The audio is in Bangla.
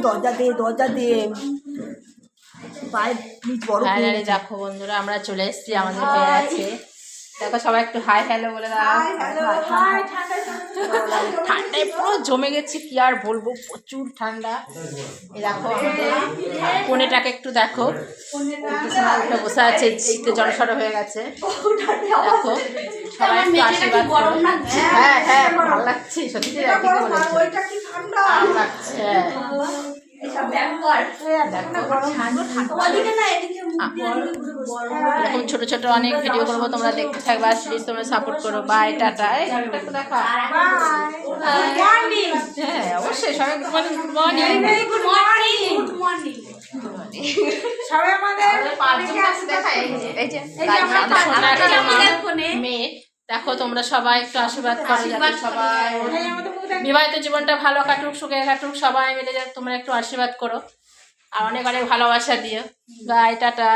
দরজা দে পায়ে বড় দেখো বন্ধুরা আমরা চলে এসেছি আমাদের পেয়ে আছে। দেখো সবাই একটু হাই হ্যালো বলে দাও। ঠান্ডায় পুরো জমে গেছে, কি আর বলবো, প্রচুর ঠান্ডা। এই দেখো আমাদের কোনেটাকে একটু দেখো, উঠে বসে আছে, শীতে জলসর হয়ে গেছে। দেখো সবাই একটু আশীর্বাদ করো। হ্যাঁ হ্যাঁ ভালো লাগছে সত্যি, ভালো লাগছে। এরকম ছোট ছোট অনেক ভিডিও করবো, তোমরা দেখতে থাকবে। আর প্লিজ তোমরা সাপোর্ট করো। বাই টাটা। দেখা হ্যাঁ অবশ্যই সবাই গুড মর্নিং। গুড মর্নিং সবাই আমাদের মেয়ে। দেখো তোমরা সবাই একটু আশীর্বাদ করো যাতে সবাই বিবাহিত জীবনটা ভালো কাটুক, সুখে কাটুক, সবাই মিলে যাতে তোমরা একটু আশীর্বাদ করো আর অনেক অনেক ভালোবাসা দিও। Bye tata.